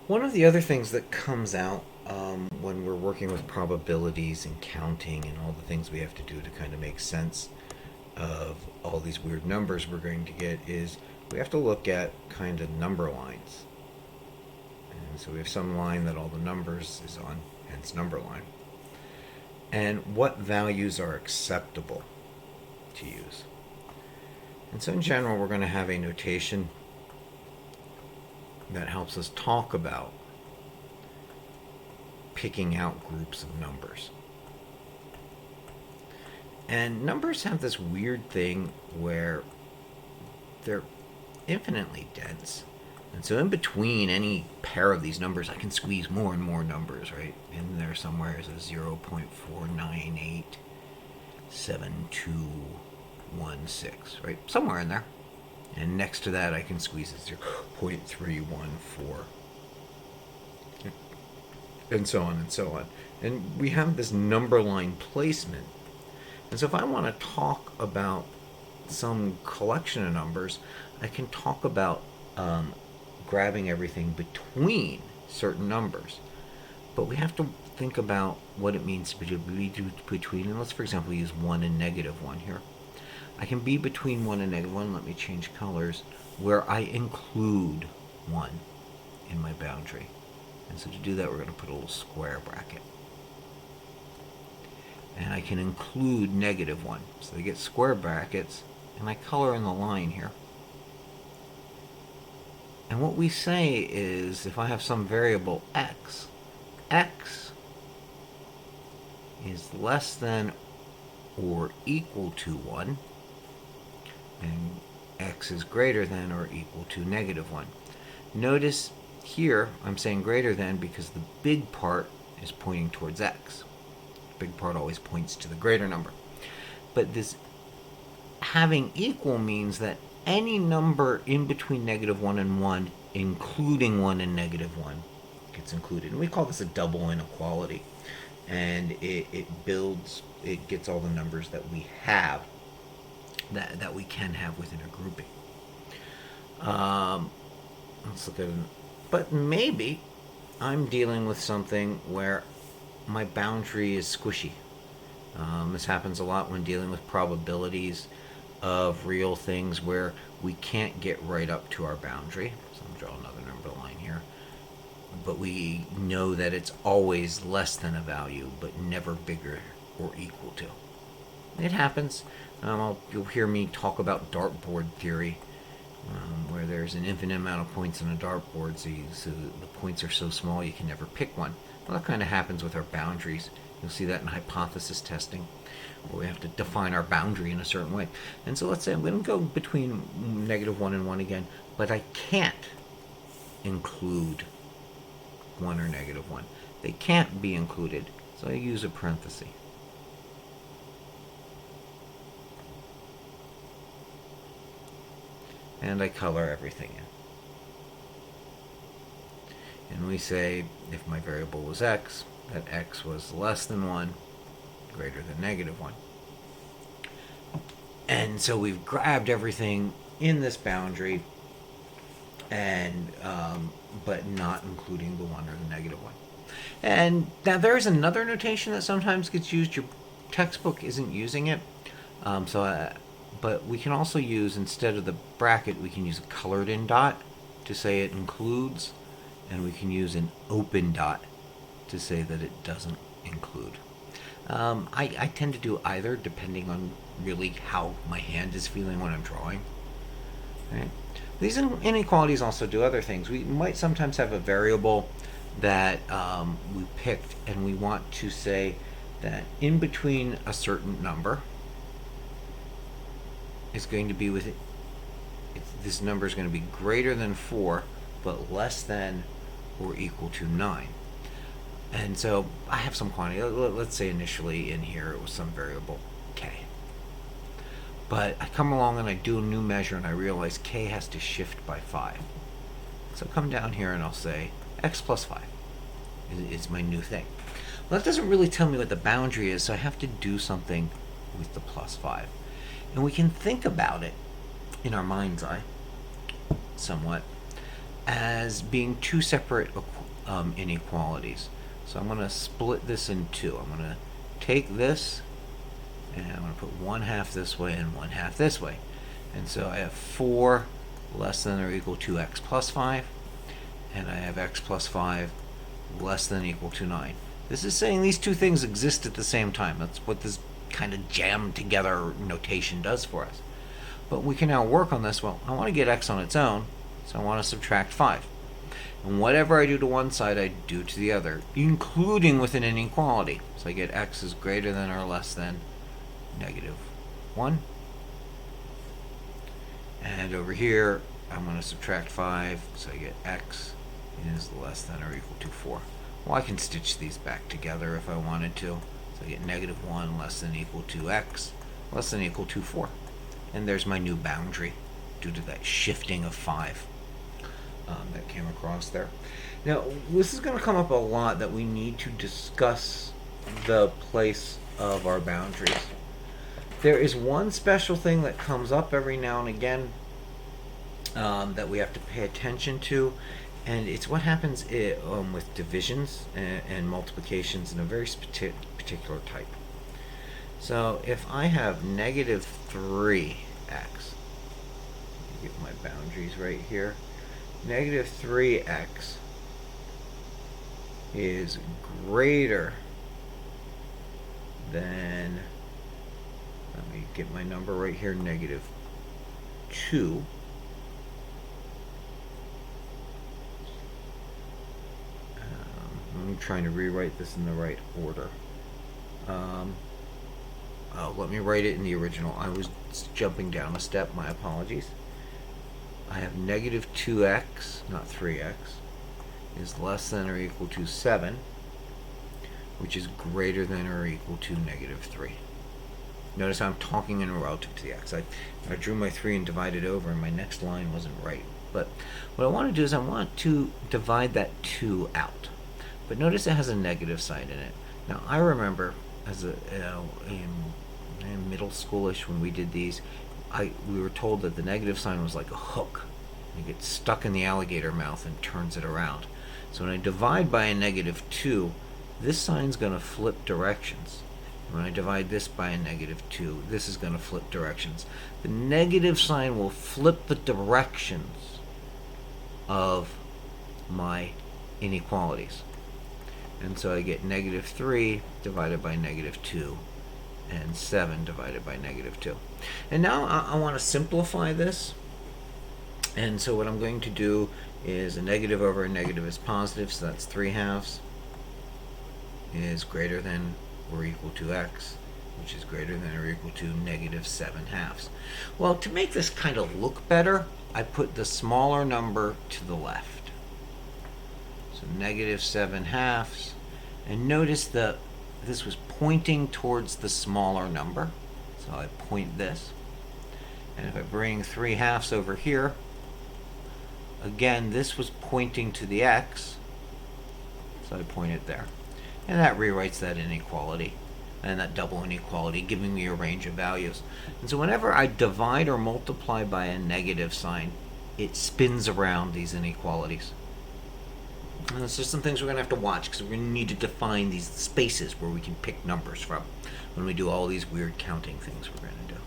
One of the other things that comes out when we're working with probabilities and counting and all the things we have to do to kind of make sense of all these weird numbers we're going to get is we have to look at kind of number lines. And so we have some line that all the numbers is on, hence number line. And what values are acceptable to use. And so in general, we're going to have a notation that helps us talk about picking out groups of numbers. And numbers have this weird thing where they're infinitely dense. And so in between any pair of these numbers, I can squeeze more and more numbers, right? In there somewhere is a 0.4987216, right? Somewhere in there. And next to that, I can squeeze a 0.314. And so on and so on. And we have this number line placement. And so if I want to talk about some collection of numbers, I can talk about grabbing everything between certain numbers. But we have to think about what it means to be between, and let's, for example, use 1 and -1 here. I can be between 1 and -1, let me change colors, where I include 1 in my boundary. And so to do that, we're going to put a little square bracket. And I can include -1. So they get square brackets, and I color in the line here. And what we say is, if I have some variable x, x is less than or equal to 1, and x is greater than or equal to -1. Notice here I'm saying greater than because the big part is pointing towards x. The big part always points to the greater number. But this having equal means that any number in between -1 and 1, including 1 and -1, gets included. And we call this a double inequality. And it gets all the numbers that we have, that we can have within a grouping. Let's look at it. But maybe I'm dealing with something where my boundary is squishy. This happens a lot when dealing with probabilities of real things where we can't get right up to our boundary. So I'm going to draw another number line here. But we know that it's always less than a value, but never bigger or equal to. It happens. You'll hear me talk about dartboard theory, where there's an infinite amount of points on a dartboard, so the points are so small you can never pick one. Well, that kind of happens with our boundaries. You'll see that in hypothesis testing, where we have to define our boundary in a certain way. And so let's say I'm going to go between -1 and 1 again, but I can't include 1 or -1. They can't be included, so I use a parenthesis. And I color everything in. And we say if my variable was x, that x was less than 1, greater than -1. And so we've grabbed everything in this boundary, and but not including the 1 or the -1. And now there's another notation that sometimes gets used. Your textbook isn't using it, but we can also use, instead of the bracket, we can use a colored in dot to say it includes, and we can use an open dot to say that it doesn't include. I tend to do either, depending on really how my hand is feeling when I'm drawing. Right? These inequalities also do other things. We might sometimes have a variable that we picked, and we want to say that in between a certain number is going to be this number is going to be greater than 4, but less than or equal to 9. And so I have some quantity. Let's say initially in here it was some variable k. But I come along and I do a new measure and I realize k has to shift by 5. So I'll come down here and I'll say x plus 5 is my new thing. Well, that doesn't really tell me what the boundary is, so I have to do something with the plus 5. And we can think about it in our mind's eye somewhat. as being two separate inequalities. So I'm going to split this in two. I'm going to take this and I'm going to put 1/2 this way and 1/2 this way. And so I have 4 less than or equal to x plus 5, and I have x plus 5 less than or equal to 9. This is saying these two things exist at the same time. That's what this kind of jammed together notation does for us. But we can now work on this. Well, I want to get x on its own, so I want to subtract 5. And whatever I do to one side, I do to the other, including with an inequality. So I get x is greater than or less than -1. And over here, I'm going to subtract 5, so I get x is less than or equal to 4. Well, I can stitch these back together if I wanted to. So I get -1 less than or equal to x less than or equal to 4. And there's my new boundary due to that shifting of 5 that came across there. Now, this is going to come up a lot, that we need to discuss the place of our boundaries. There is one special thing that comes up every now and again that we have to pay attention to, and it's what happens with divisions and multiplications in a very particular type. So if I have -3x, get my boundaries right here, -3x is greater than, let me get my number right here, -2. I'm trying to rewrite this in the right order. Let me write it in the original. I was jumping down a step. My apologies. I have -2x, not 3x, is less than or equal to 7, which is greater than or equal to -3. Notice I'm talking in relative to the x. I drew my 3 and divided over, and my next line wasn't right. But what I want to do is I want to divide that 2 out. But notice it has a negative sign in it. Now, I remember as in middle schoolish when we did these, we were told that the negative sign was like a hook. It gets stuck in the alligator mouth and turns it around. So when I divide by a -2, this sign's going to flip directions. When I divide this by a -2, this is going to flip directions. The negative sign will flip the directions of my inequalities. And so I get -3 divided by -2 and 7 divided by -2. And now I want to simplify this. And so what I'm going to do is a negative over a negative is positive, so that's 3/2 is greater than or equal to x, which is greater than or equal to -7/2. Well, to make this kind of look better, I put the smaller number to the left. So -7/2, and notice that this was pointing towards the smaller number, so I point this. And if I bring 3/2 over here, again, this was pointing to the x, so I point it there. And that rewrites that inequality, and that double inequality, giving me a range of values. And so whenever I divide or multiply by a negative sign, it spins around these inequalities. And there's just some things we're going to have to watch, because we're going to need to define these spaces where we can pick numbers from when we do all these weird counting things we're going to do.